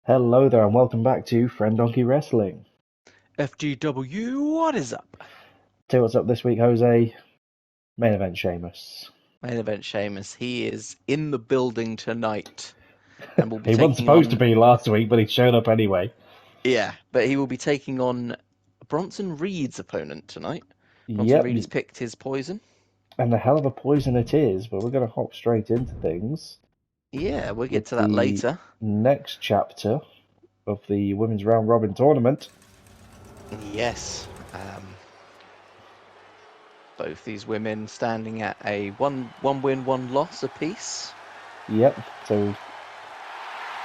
Hello there and welcome back to Friend Donkey Wrestling. FDW, what is up? Tell you what's up this week, Jose. Main event Sheamus. Main event Sheamus. He is in the building tonight. And will be He wasn't supposed to be last week, but he showed up anyway. Yeah, but he will be taking on Bronson Reed's opponent tonight. Bronson Reed has picked his poison. And a hell of a poison it is, but we're going to hop straight into things. Yeah, we'll get to that later. Next chapter of the Women's Round Robin Tournament. Yes. Both these women standing at a one win, one loss apiece. Yep, so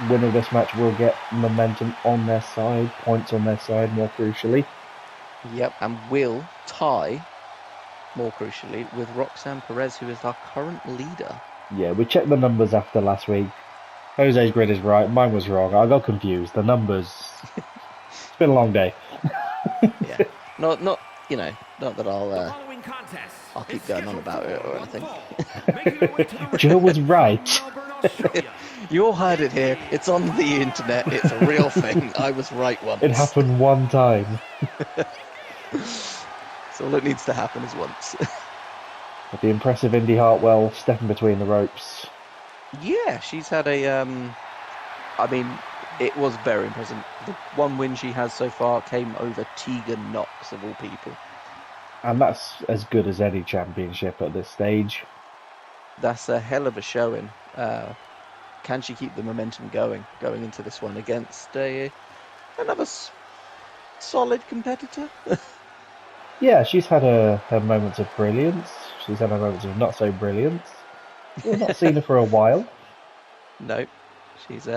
winner of this match will get momentum on their side, points on their side, more crucially. Yep, and will tie, more crucially, with Roxanne Perez, who is our current leader. Yeah, we checked the numbers after last week. Jose's grid is right, mine was wrong. I got confused. The numbers. It's been a long day. Yeah, not that I'll keep going on about it or anything. Joe was right. You all heard it here. It's on the internet. It's a real thing. I was right once. It happened one time. So all it needs to happen is once. With the impressive Indy Hartwell stepping between the ropes. Yeah, she's had a. I mean, it was very impressive. The one win she has so far came over Tegan Knox, of all people. And that's as good as any championship at this stage. That's a hell of a showing. Can she keep the momentum going into this one against another solid competitor? Yeah, she's had her moments of brilliance. She's had her moments of not so brilliance. We've not seen her for a while. No, she's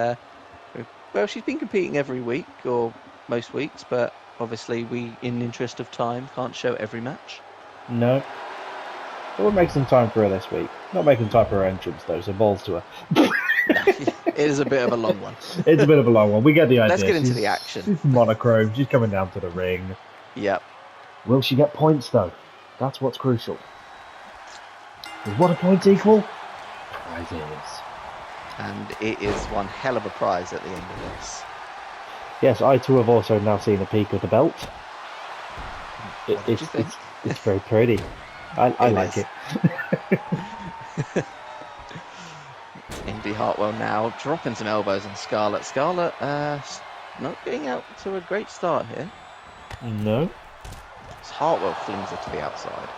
she's been competing every week or most weeks, but obviously we, in interest of time, can't show every match. No. But we'll make some time for her this week. Not making time for her entrance though, so balls to her. It is a bit of a long one. It's a bit of a long one. We get the idea. Let's get into the action. She's monochrome. She's coming down to the ring. Yep. Will she get points though? That's what's crucial. Is what a points equal? Prizes. And it is one hell of a prize at the end of this. Yes, I too have also now seen a peek of the belt. What did you think? It's very pretty. I like it. Indy Hartwell now dropping some elbows on Scarlett. Scarlett not getting out to a great start here. No. Hartwell flings her to the outside.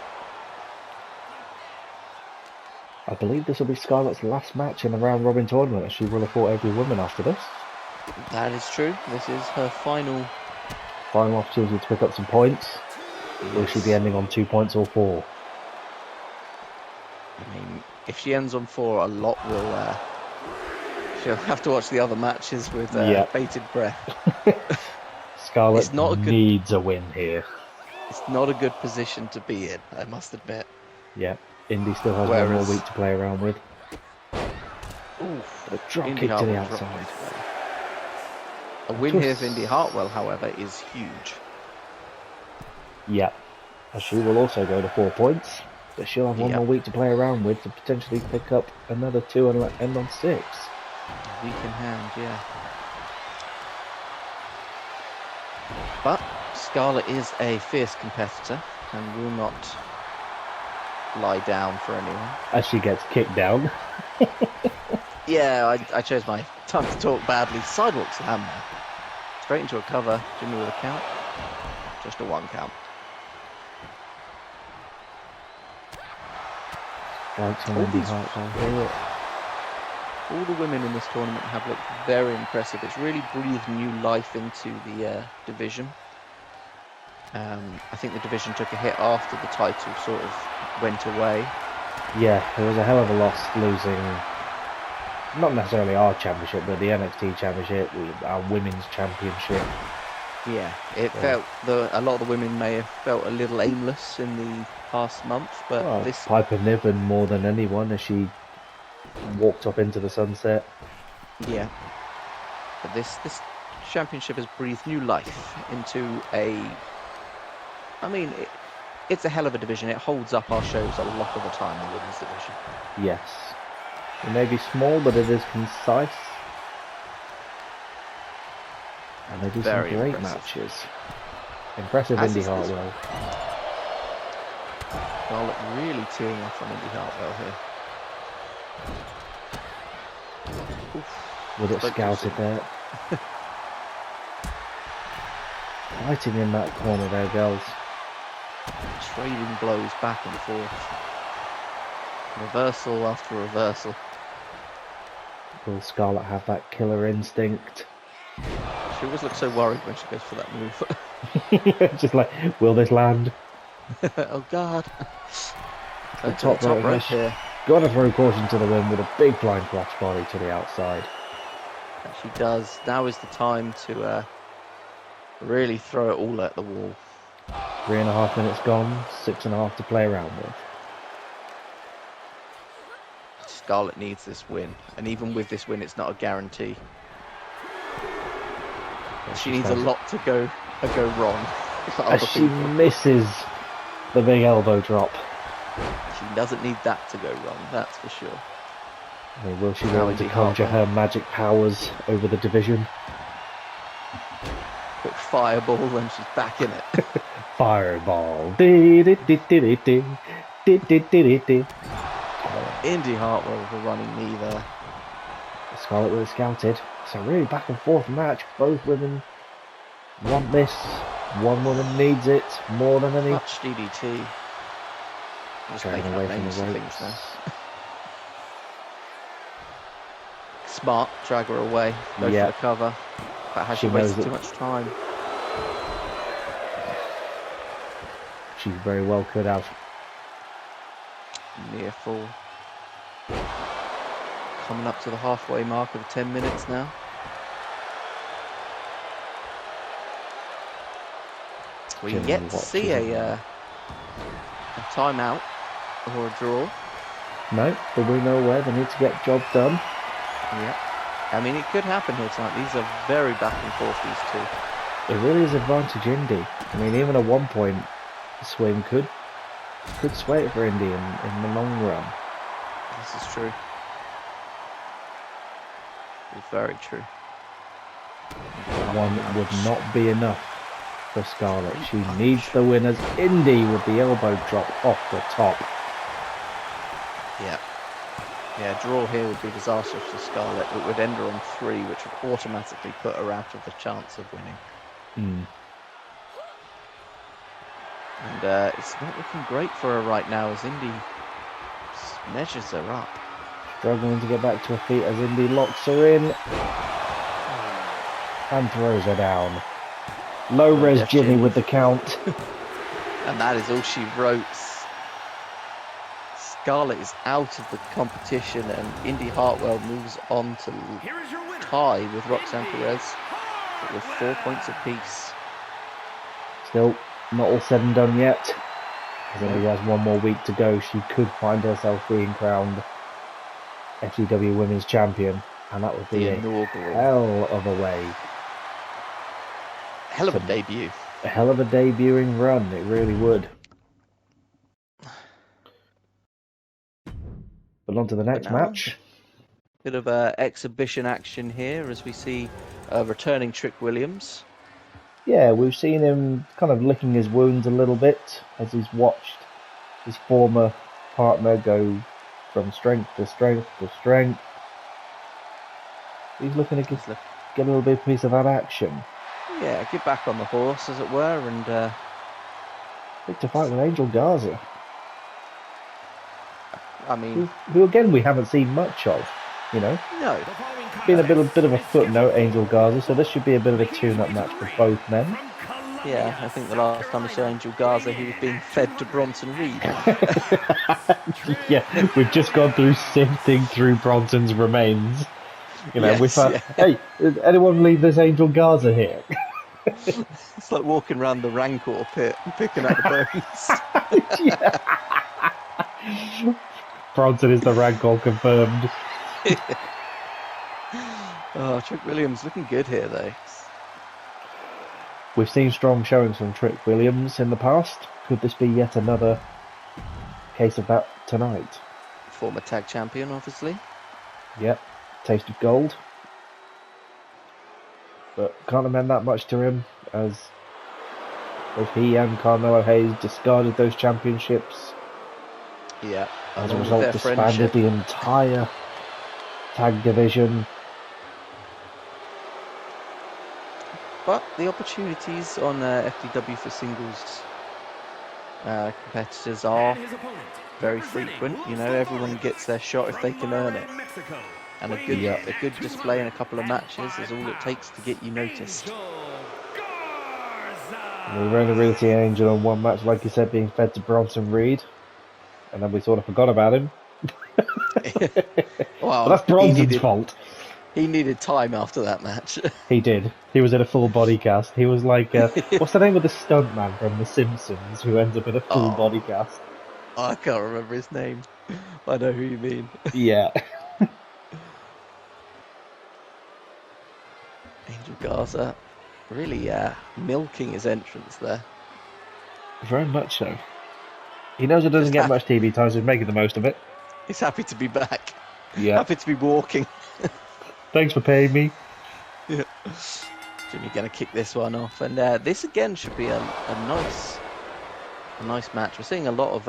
I believe this will be Scarlett's last match in the round robin tournament, as she will have fought every woman after this. That is true. This is her final Opportunity to pick up some points. Yes. Will she be ending on 2 points or 4? I mean, if she ends on 4, a lot will. She'll have to watch the other matches with bated breath. Scarlett needs a win here. It's not a good position to be in, I must admit. Yeah, Indy still has one more week to play around with. Oof, a drop kick to the outside. A win here for Indy Hartwell, however, is huge. Yeah, as she will also go to 4 points, but she'll have one more week to play around with to potentially pick up another 2 and end on 6. Week in hand, yeah. But Scarlett is a fierce competitor and will not lie down for anyone. As she gets kicked down. Yeah, I chose my time to talk badly. Sidewalk slam there. Straight into a cover. Jimmy with a count. Just a 1 count. All the women in this tournament have looked very impressive. It's really breathed new life into the division. I think the division took a hit after the title sort of went away. Yeah, it was a hell of a loss losing, not necessarily our championship, but the NXT championship, our women's championship. Yeah, it felt, a lot of the women may have felt a little aimless in the past month, but this... Piper Niven more than anyone as she walked off into the sunset. Yeah, but this championship has breathed new life into a... I mean, it's a hell of a division. It holds up our shows a lot of the time, the women's division. Yes. It may be small, but it is concise. And they do Very some great impressive. matches. Impressive As Indy is this Hartwell. Scarlett really teeing off on Indy Hartwell here. Oof. With it Spoke too scouted soon. there. Fighting in that corner there, girls. Trading blows back and forth. Reversal after reversal. Will Scarlett have that killer instinct? She always looks so worried when she goes for that move. Just like, will this land? Oh God. The To the top rope here. Got to throw caution to the wind with a big flying crossbody to the outside. She does. Now is the time to really throw it all at the wall. 3.5 minutes gone, 6.5 to play around with. Scarlett needs this win, and even with this win, it's not a guarantee. She needs a lot to go wrong. For other As she people. misses the big elbow drop. She doesn't need that to go wrong, that's for sure. I mean, will she be Now able to Indy conjure Hartwell. her magic powers over the division? Quick fireball, and she's back in it. Fireball. Dee-dee-dee-dee-dee-dee. Dee-dee-dee-dee-dee. Indy Hartwell with a running knee there. Scarlett was scouted. It's a really back and forth match. Both women want this. One woman needs it more than any. Touch DDT. Just Dragging making away up from names the for ropes. things now. Smart, drag her away, go Yeah. for the cover. But has she She knows wasted it. too much time? She very well could have. Near fall. Coming up to the halfway mark of 10 minutes now. We Jimmy yet to watches see it. a timeout or a draw. No, but we know where they need to get job done. Yeah. I mean, it could happen here tonight. These are very back and forth, these two. It really is advantage Indy. I mean, even a 1 point swing could sway it for Indy in the long run. This is true. It's very true. One would not be enough for Scarlett. She needs the winners. Indy with the elbow drop off the top. Yeah. Yeah, draw here would be disastrous for Scarlett. It would end her on 3, which would automatically put her out of the chance of winning. And it's not looking great for her right now as Indy measures her up. Struggling to get back to her feet as Indy locks her in and throws her down. Low res Jeff Jimmy Jimmy. with the count. And that is all she wrote. Scarlett is out of the competition, and Indy Hartwell moves on to tie with Roxanne Perez with 4 points apiece. Still not all said and done yet. As Indy has one more week to go, she could find herself being crowned FDW Women's Champion, and that would be The a inaugural. hell of a way. Hell of a debut. A hell of a debuting run, it really would. But on to the next now- match. Bit of exhibition action here as we see returning Trick Williams. Yeah, we've seen him kind of licking his wounds a little bit as he's watched his former partner go from strength to strength to strength. He's looking to get a little bit of piece of that action. Yeah, get back on the horse, as it were, and Look to fight with Angel Garza, I mean, who again we haven't seen much of. You know, no. been a bit of a footnote, Angel Garza. So this should be a bit of a tune-up match for both men. Yeah, I think the last time we saw Angel Garza, he was being fed to Bronson Reed. Yeah, we've just gone through sifting through Bronson's remains. You know, Yes, we found, yeah. hey, did anyone leave this Angel Garza here? It's like walking around the Rancor pit and picking up the bones. Yeah. Bronson is the Rancor confirmed. Oh, Trick Williams looking good here, though. We've seen strong showings from Trick Williams in the past. Could this be yet another case of that tonight? Former tag champion, obviously. Yep. Taste of gold. but can't amend that much to him, as both he and Carmelo Hayes discarded those championships. Yeah. As a along with result, their disbanded friendship. the entire tag division. But the opportunities on FDW for singles competitors are very frequent. You know, everyone gets their shot if they can earn it. And a good display in a couple of matches is all it takes to get you noticed. We were only really seeing Angel in one match, like you said, being fed to Bronson Reed. And then we sort of forgot about him. Well, But that's Bronson's fault. He needed time after that match. He did. He was in a full body cast. He was like, what's the name of the stuntman from The Simpsons who ends up in a full body cast? I can't remember his name. I know who you mean. Yeah. Angel Garza really milking his entrance there. Very much so. He knows it doesn't get much TV time, so he's making the most of it. He's happy to be back. Yeah. Happy to be walking. Thanks for paying me. Yeah. Jimmy going to kick this one off, and this again should be a nice match. We're seeing a lot of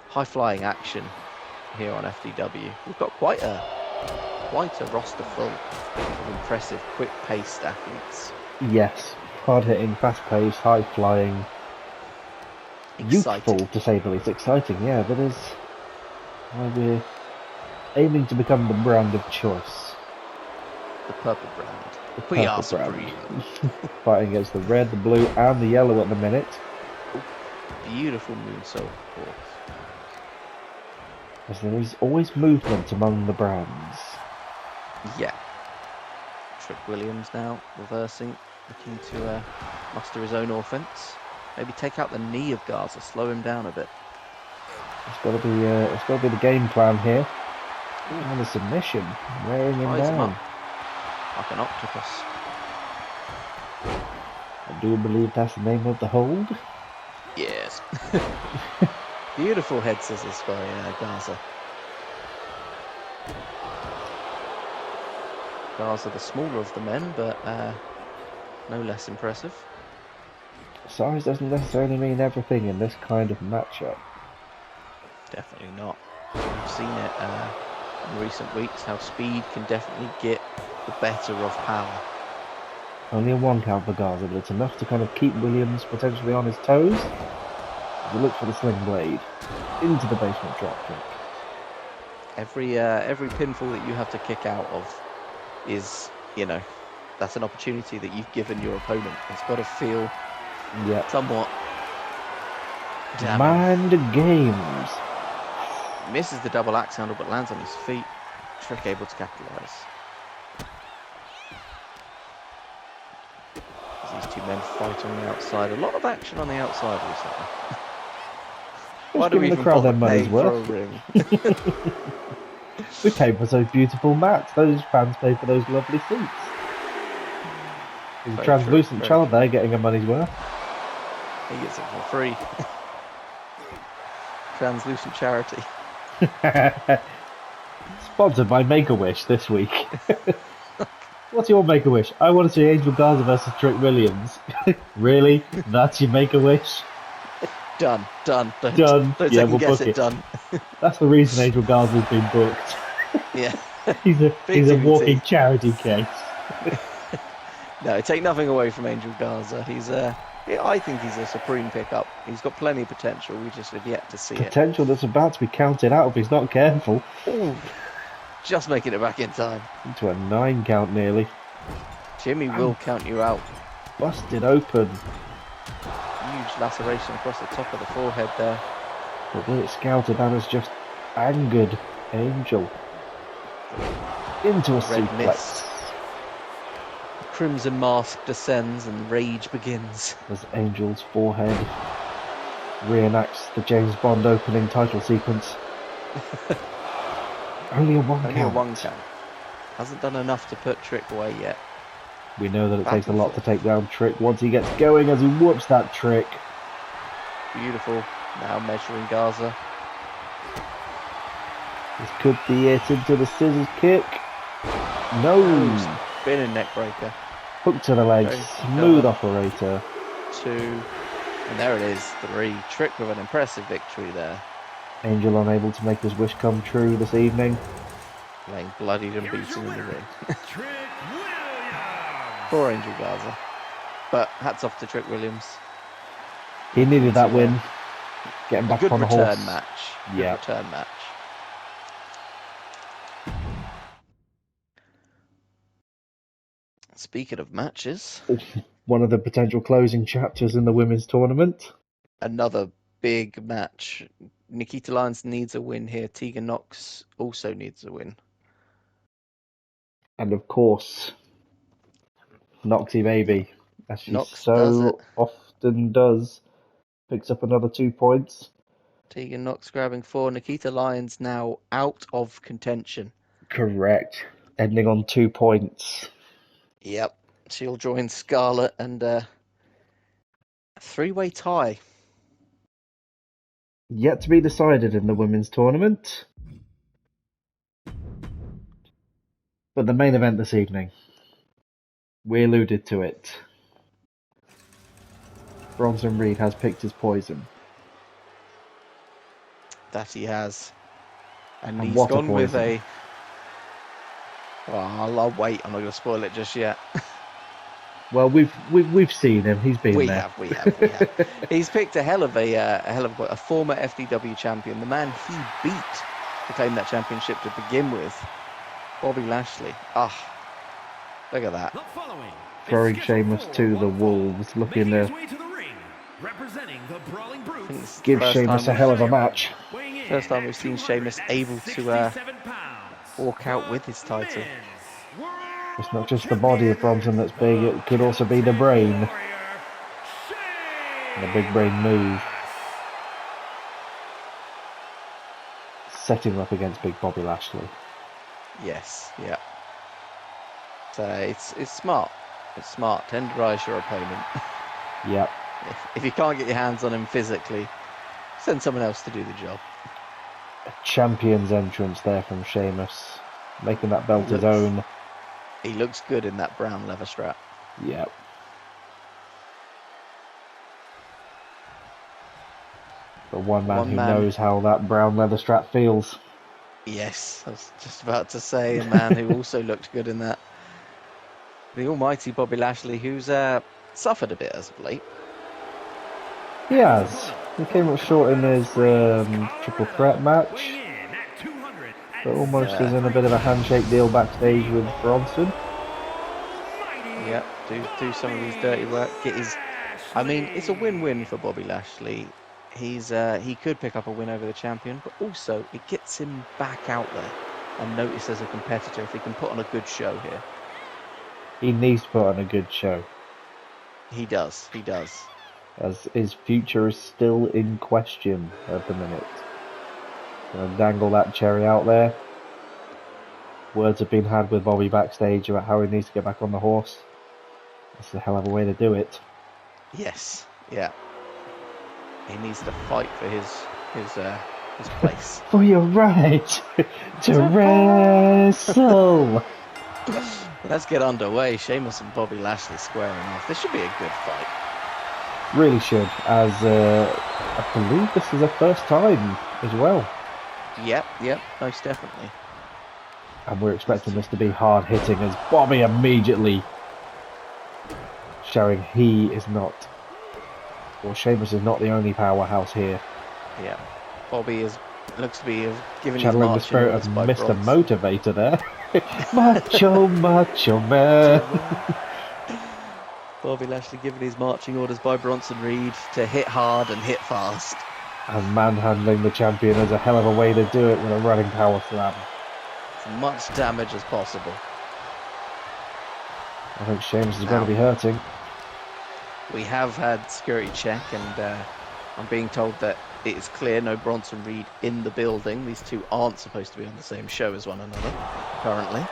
high flying action here on FDW. We've got quite a roster full of impressive, quick paced athletes. Yes, hard hitting, fast paced, high flying, youthful to say the least. Exciting, yeah. That is why we're aiming to become the brand of choice. The purple brand. We are supreme. Fighting against the red, the blue, and the yellow at the minute. Beautiful moonsault, of course. As there is always movement among the brands. Yeah. Trick Williams now reversing, looking to muster his own offense. Maybe take out the knee of Garza, slow him down a bit. It's got to be the game plan here. And a submission, wearing him down. Like an octopus. I do believe that's the name of the hold. Yes. Beautiful head scissors by Garza. Garza the smaller of the men, but no less impressive. Size doesn't necessarily mean everything in this kind of matchup. Definitely not. We've seen it in recent weeks, how speed can definitely get the better of power. Only a 1 count for Garza, but it's enough to kind of keep Williams potentially on his toes. We look for the sling blade into the basement dropkick. Every pinfall that you have to kick out of is, that's an opportunity that you've given your opponent. It's got to feel somewhat damning. Mind games. Misses the double axe handle, but lands on his feet. Trick able to capitalise. As these two men fight on the outside. A lot of action on the outside recently. Why do we even crowd their bother money's paying for a worth? ring? We paid for those beautiful mats. Those fans pay for those lovely seats. There's a translucent child there getting a money's worth. He gets it for free. Translucent charity. Sponsored by Make-A-Wish this week. What's your Make-A-Wish? I want to see Angel Garza versus Trick Williams. Really? That's your Make-A-Wish? Done. Don't yeah, second guess it. Done. That's the reason Angel Garza's been booked. Yeah. he's a walking charity case. No, take nothing away from Angel Garza. I think he's a supreme pickup. He's got plenty of potential. We just have yet to see Potential that's about to be counted out if he's not careful. Ooh, just making it back in time. Into a 9 count nearly. Jimmy will count you out. Busted open. Huge laceration across the top of the forehead there. But when it's scouted, that has just angered Angel. Into a Red suplex. mist. The crimson mask descends and rage begins. As Angel's forehead reenacts the James Bond opening title sequence. Only a 1 count. Only a 1 count. Hasn't done enough to put Trick away yet. We know that it takes a lot to take down Trick once he gets going, as he whoops that Trick. Beautiful. Now measuring Garza. This could be it into the scissors kick. No. Spinning neck breaker. Hook to the legs, Very smooth clever. operator. 2, and there it is, 3. Trick with an impressive victory there. Angel unable to make his wish come true this evening. Laying bloodied and beaten in the ring. Trick Williams. Poor Angel Garza. But hats off to Trick Williams. He needed that win. Getting A back good on the return horse. match. Good Yeah. return match. Speaking of matches, One of the potential closing chapters in the women's tournament. another big match. Nikita Lyons needs a win here. Tegan Knox also needs a win. And of course, Noxy Baby, as she Knox does it. so often does, picks up another 2 points. Tegan Knox grabbing 4. Nikita Lyons now out of contention. Correct. Ending on 2 points. Yep. She'll join Scarlett and a 3-way tie. Yet to be decided in the women's tournament. But the main event this evening. We alluded to it. Bronson Reed has picked his poison. That he has. And he's what a gone with poison. Well, I'll wait. I'm not going to spoil it just yet. Well, we've seen him. He's been We there. have. He's picked a hell of a former FDW champion, the man he beat to claim that championship to begin with, Bobby Lashley. Look at that. The following Throwing is scheduled Sheamus for to the one wolves, looking making his to way to the ring, representing the Brawling I think Brutes. it's the give first Sheamus a time hell of a match. Weighing in First time at we've seen Sheamus able to 267 pounds, walk out with his title. Men's World It's not just the body of Bronson that's big, it could also be the brain. Warrior, The big brain move. Setting him up against Big Bobby Lashley. Yes, yeah. So it's smart. It's smart. Tenderize your opponent. Yep. If you can't get your hands on him physically, send someone else to do the job. A champion's entrance there from Sheamus. Making that belt his Looks- own. He looks good in that brown leather strap. Yep. The one man One who man. knows how that brown leather strap feels. Yes, I was just about to say a man who also looked good in that. The almighty Bobby Lashley, who's suffered a bit as of late. He has. He came up short in his triple threat match. weighing in at 200 But almost is in a bit of a handshake deal backstage with Bronson. Yeah, do some of his dirty work. Get his. I mean, it's a win-win for Bobby Lashley. He could pick up a win over the champion, but also it gets him back out there and noticed as a competitor if he can put on a good show here. He needs to put on a good show, He does. as his future is still in question at the minute. Gonna dangle that cherry out there. Words have been had with Bobby backstage about how he needs to get back on the horse. That's a hell of a way to do it. Yes, yeah. He needs to fight for his place. For your right to wrestle. Let's get underway. Sheamus and Bobby Lashley squaring off. This should be a good fight. Really should, as I believe this is the first time as well. Yep, most definitely. And we're expecting this to be hard hitting as Bobby immediately showing he is not, or Sheamus is not the only powerhouse here. Yeah. Bobby looks to be giving his Channeling the marching spirit of orders by Mr. Bronson. Motivator there. Macho man. Bobby Lashley giving his marching orders by Bronson Reed to hit hard and hit fast. And manhandling the champion is a hell of a way to do it with a running power slam. As much damage as possible. I think Sheamus is Now. going to be hurting. We have had security check, and I'm being told that it is clear no Bronson Reed in the building. These two aren't supposed to be on the same show as one another currently.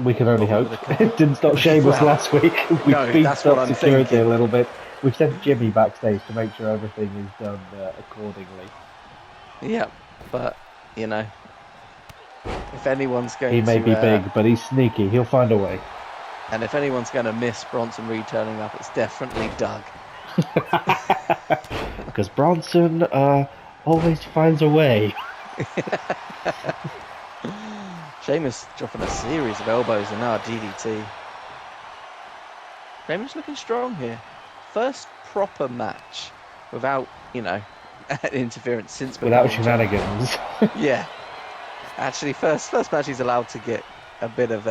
We can only Bottom hope. of the It didn't stop Sheamus Well, last week. We no, beefed that's what up I'm security thinking. a little bit. We sent Jimmy backstage to make sure everything is done accordingly. Yeah, but you know, if if anyone's going He may to, be big, but he's sneaky. He'll find a way. and if anyone's going to miss Bronson Reed turning up, it's definitely Doug. Because Bronson always finds a way. Sheamus dropping a series of elbows and now a DDT. Sheamus looking strong here. First proper match without, interference since Without becoming champ. shenanigans. Yeah. Actually, first match he's allowed to get a bit of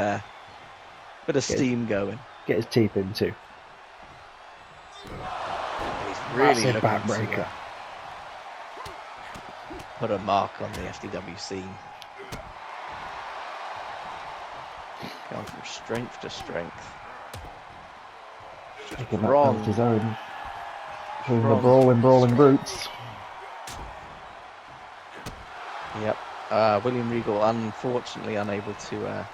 steam going. Get his teeth into. He's really Massive looking backbreaker. to put a mark on the FDW scene. Going from strength to strength. Taking that Wrong. down to his own. Between the Wrong. brawling brutes. Yep. William Regal unfortunately unable to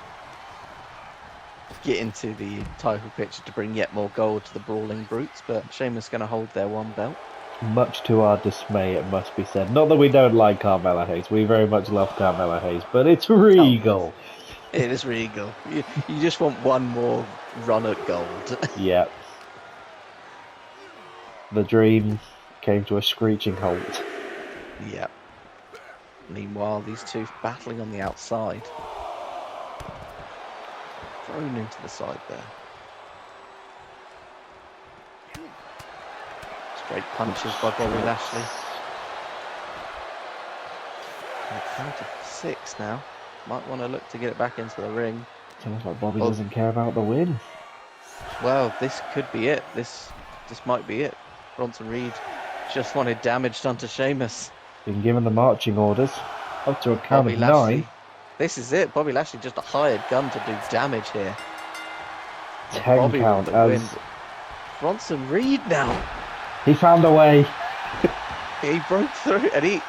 get into the title picture to bring yet more gold to the Brawling Brutes, but Sheamus going to hold their one belt. Much to our dismay, it must be said. Not that we don't like Carmelo Hayes. We very much love Carmelo Hayes, but it's Regal. It is Regal. You just want one more run at gold. Yep. The dream came to a screeching halt. Yep. Meanwhile, these two battling on the outside. Thrown into the side there. Straight punches by Bobby Lashley. Count to 6 now. Might want to look to get it back into the ring. Sounds like Bobby doesn't care about the win. Well, this could be it. This might be it. Bronson Reed just wanted damage done to Sheamus. Been given the marching orders. Up to a count Bobby of Lashley. 9. This is it. Bobby Lashley just a hired gun to do damage here. 10 Bobby count with the win. as Bronson Reed now. he found a way. He broke through and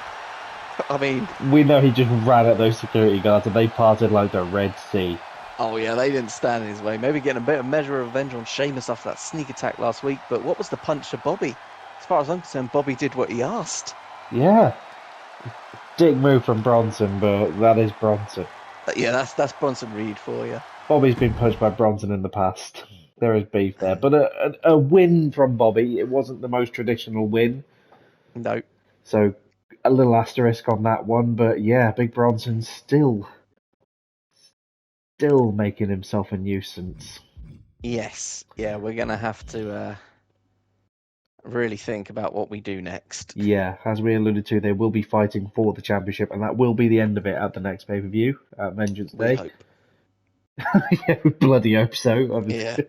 We know he just ran at those security guards and they parted like the Red Sea. oh yeah, they didn't stand in his way. Maybe getting a bit of measure of revenge on Sheamus after that sneak attack last week, but what was the punch to Bobby? As far as I'm concerned, Bobby did what he asked. Yeah. Dick move from Bronson, but that is Bronson. Yeah, that's Bronson Reed for you. Bobby's been punched by Bronson in the past. There is beef there. But a win from Bobby. It wasn't the most traditional win. No. So a little asterisk on that one. But yeah, Big Bronson still making himself a nuisance. Yes. Yeah, we're going to have to really think about what we do next. Yeah, as we alluded to, they will be fighting for the championship, and that will be the end of it at the next pay-per-view at Vengeance Day. We hope. Yeah, we bloody hope so, obviously.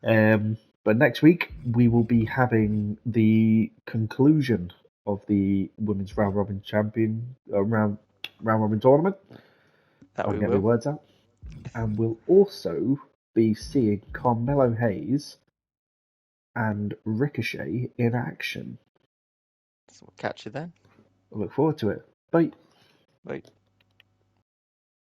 Yeah. But next week, we will be having the conclusion of the Women's Round Robin Round Robin tournament. That I'll we get my will. words out. And we'll also be seeing Carmelo Hayes and Ricochet in action. So we'll catch you then. I look forward to it. Bye. Right.